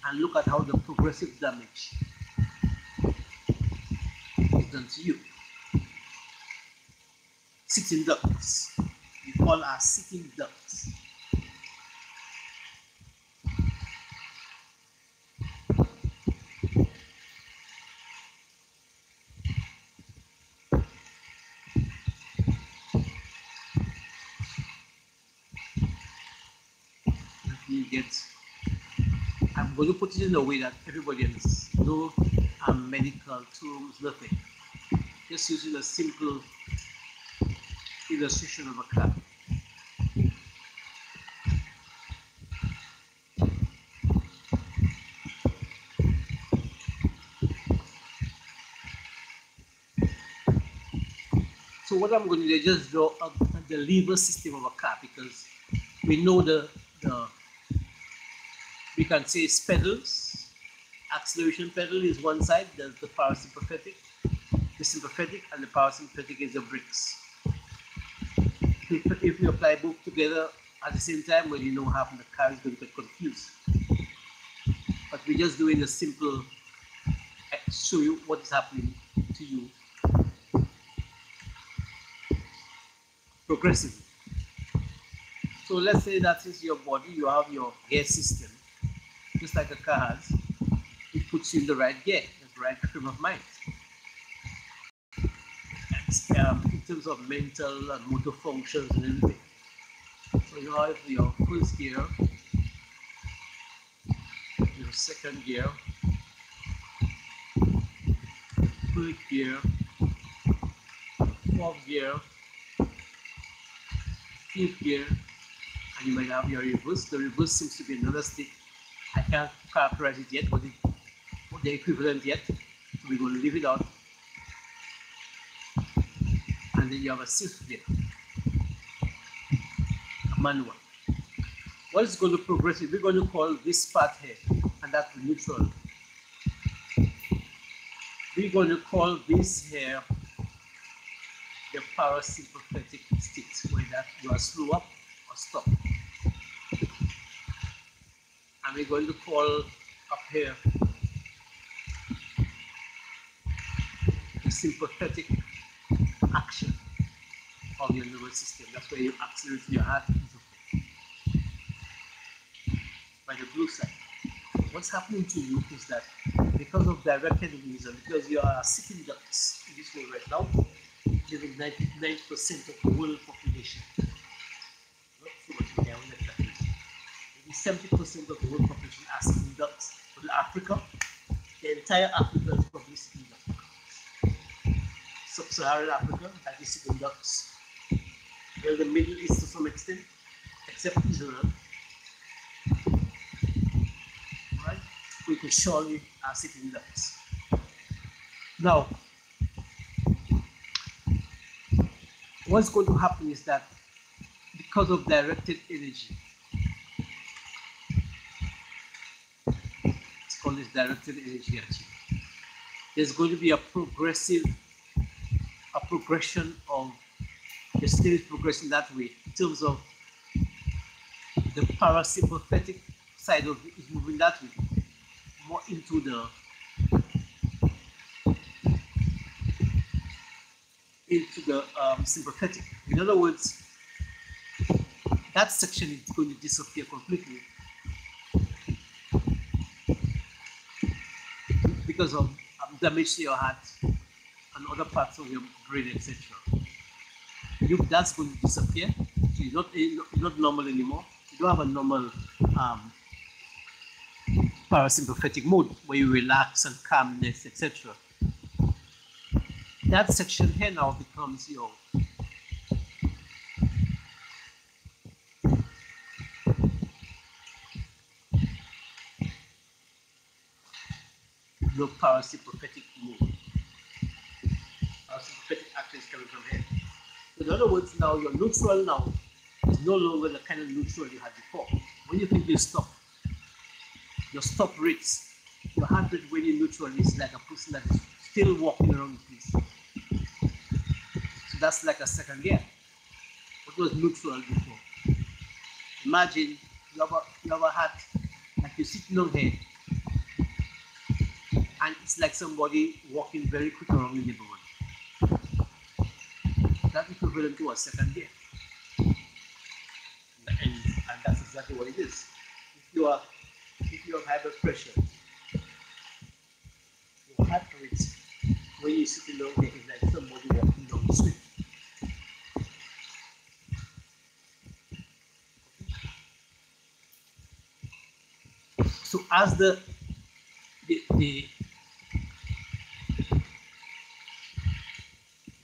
and look at how the progressive damage is done to you. Sitting ducks. We call our sitting ducks. You get. I'm going to put it in a way that everybody else knows. Medical terms, nothing. Just using a simple illustration of a car. So what I'm going to do is just draw the lever system of a car, because we know we can say it's pedals. Acceleration pedal is one side, there's the parasympathetic, the sympathetic, and the parasympathetic is the brakes. If we apply both together at the same time, well, you know what happens, the car is going to get confused. But we're just doing a simple, show you what is happening to you progressively. So let's say that is your body, you have your gear system, just like a car has. It puts you in the right gear, the right frame of mind. And, in terms of mental and motor functions and everything. So you have your first gear, your second gear, third gear, fourth gear, fifth gear, and you might have your reverse. The reverse seems to be another state. I can't characterize it yet, what the equivalent yet. So we're going to leave it out. And then you have a sixth gear, a manual. What is going to progress? We're going to call this part here, and that's neutral. We're going to call this here the parasympathetic state, where that you are slow up or stop. And we're going to call up here the sympathetic action of your nervous system. That's where you accelerate your heart. By the blue side. What's happening to you is that because of directed reason, because you are sitting ducks in this way right now, living 99% of the world population. Not so much down like that. Maybe 70% of the world population are sitting ducks. But in Africa, the entire Africa is probably sitting ducks. Sub-Saharan Africa, that is sitting ducks. Well, the Middle East to some extent, except Israel. Right? We could surely are sitting ducks. Now, what's going to happen is that because of directed energy, it's called this directed energy action, there's going to be a progression of the state is progressing that way in terms of the parasympathetic side of it is moving that way, more into the sympathetic. In other words, that section is going to disappear completely because of damage to your heart and other parts of your brain, etc. That's going to disappear. So you're not normal anymore. You don't have a normal parasympathetic mode where you relax and calmness, etc. That section here now becomes your parasympathetic mode. Parasympathetic action is coming from here. So in other words, now your neutral now is no longer the kind of neutral you had before. When you think you stop, your stop rates, your heart rate when you're neutral is like a person that is still walking around the place. So that's like a second gear. What was neutral before? Imagine you have a heart like you're sitting on here, and it's like somebody walking very quick around the neighborhood. That's equivalent to a second gear. And that's exactly what it is. If you have high blood pressure, your heart rate when you're sitting down there is like somebody walking down the street. So as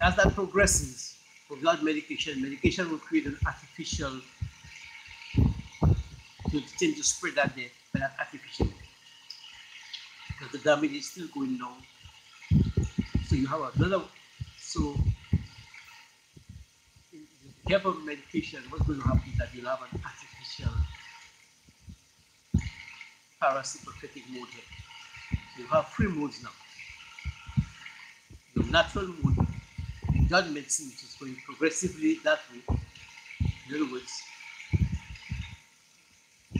as that progresses, without medication will create an artificial to tend to spread that there, but that artificially. Because the damage is still going down. So you have another, so in the help of medication, what's going to happen is that you'll have an artificial parasympathetic mode here. You have three modes now. Your natural mode, without medicine, which is going progressively that way. In other words,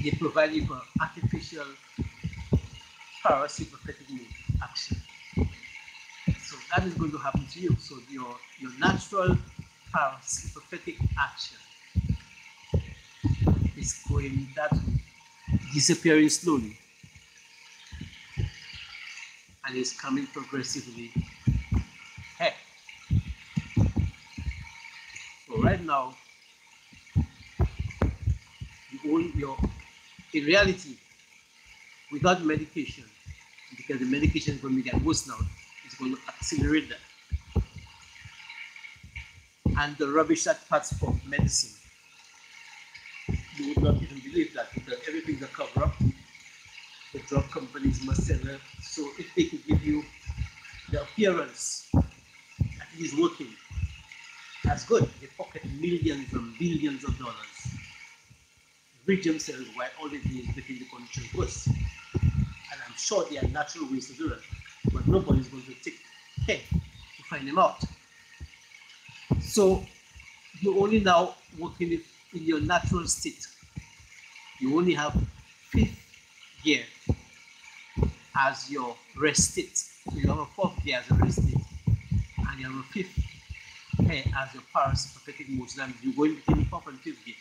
they provide you for artificial parasympathetic mode action. So that is going to happen to you. So your natural parasympathetic action is going that way, disappearing slowly, and is coming progressively here. So right now, in reality, without medication, because the medication is going to get worse now, it's going to accelerate that. And the rubbish that parts from medicine, you would not even believe that, because everything's a cover up. The drug companies must sell it. So if they could give you the appearance that it is working, that's good. They pocket millions and billions of dollars. Rich themselves while all they do is making the condition worse. And I'm sure there are natural ways to do that, but nobody's going to take care to find them out. So you only now working in your natural state. You only have fifth gear as your rest state. So you have a fourth gear as a rest state, and you have a fifth gear as your parasympathetic mode. So you're going between fourth and fifth gear.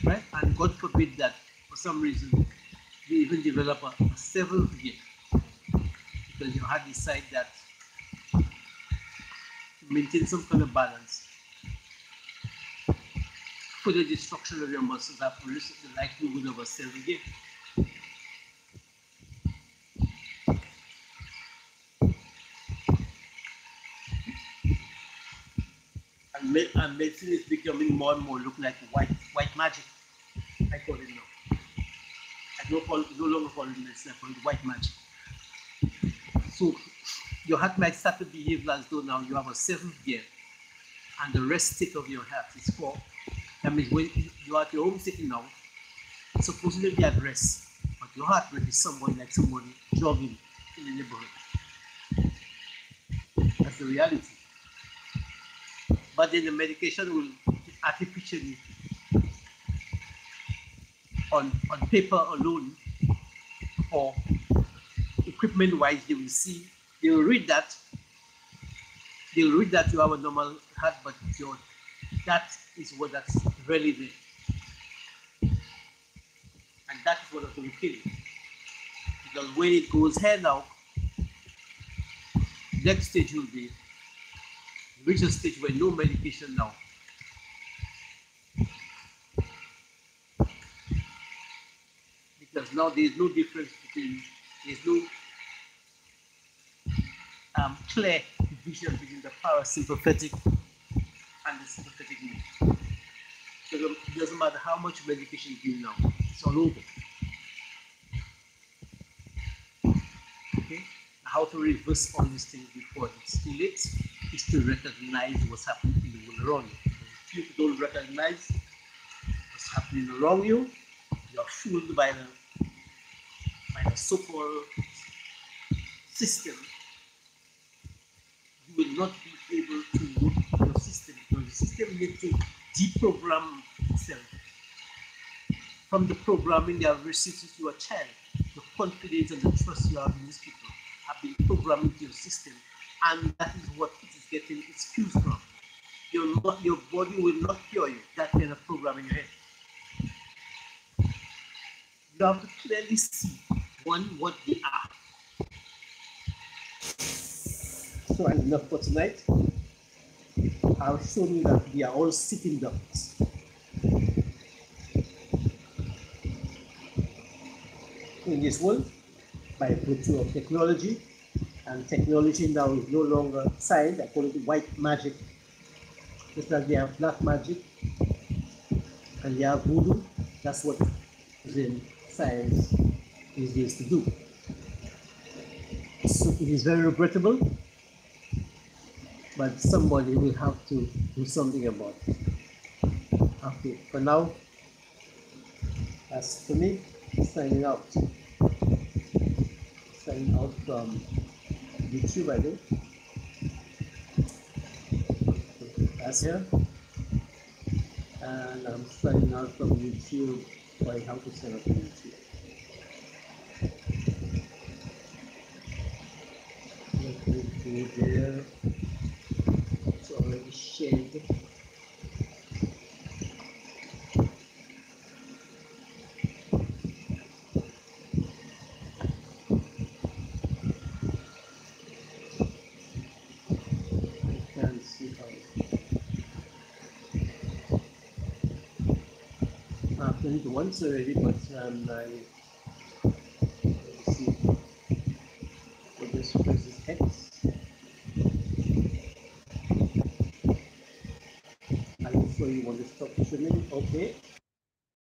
Right? And God forbid that for some reason you even develop a seventh gear, because you had decided that to maintain some kind of balance, for the destruction of your muscles have produced the likelihood of a seventh gear. And medicine is becoming more and more look like white magic. I call it now. I no longer call it medicine, I call it white magic. So your heart might start to behave as though now you have a seventh gear, and the rest state of your heart is 4. That means when you are at your home sitting now, it's supposedly be at rest, but your heart will be somebody jogging in the neighborhood. That's the reality. But then the medication will artificially on paper alone, or equipment wise, they will read that, you have a normal heart, but that is what that's really there. And that is what will kill you. Because when it goes here now, next stage will be reach a stage where no medication now. Because now there's no difference there's no clear division between the parasympathetic and the sympathetic nerve. So it doesn't matter how much medication you give now, it's all over. Okay? How to reverse all these things before it's too late is to recognize what's happening in the world around you. If you don't recognize what's happening around you, you're fooled by the so-called system. You will not be able to work your system because the system needs to deprogram itself from the programming they have received since you were a child. The confidence and the trust you have in these people have been programmed into your system, and that is what it is getting its cues from. Your body will not cure you. That kind of program in your head. You have to clearly see what they are. So enough for tonight. I've shown you that they are all sitting ducts. In this world, by virtue of technology, and technology now is no longer science. I call it white magic. Just like they have black magic and they have voodoo. That's what in science is used to do. So it is very regrettable, but somebody will have to do something about it. Okay, for now, that's for me, signing out. Signing out from YouTube, I think. That's here. And I'm signing out from YouTube by how to set up YouTube. Let me go there. It's already shared. I've done it once already, but let's see. So this is X. Are you sure you want to stop streaming? Okay.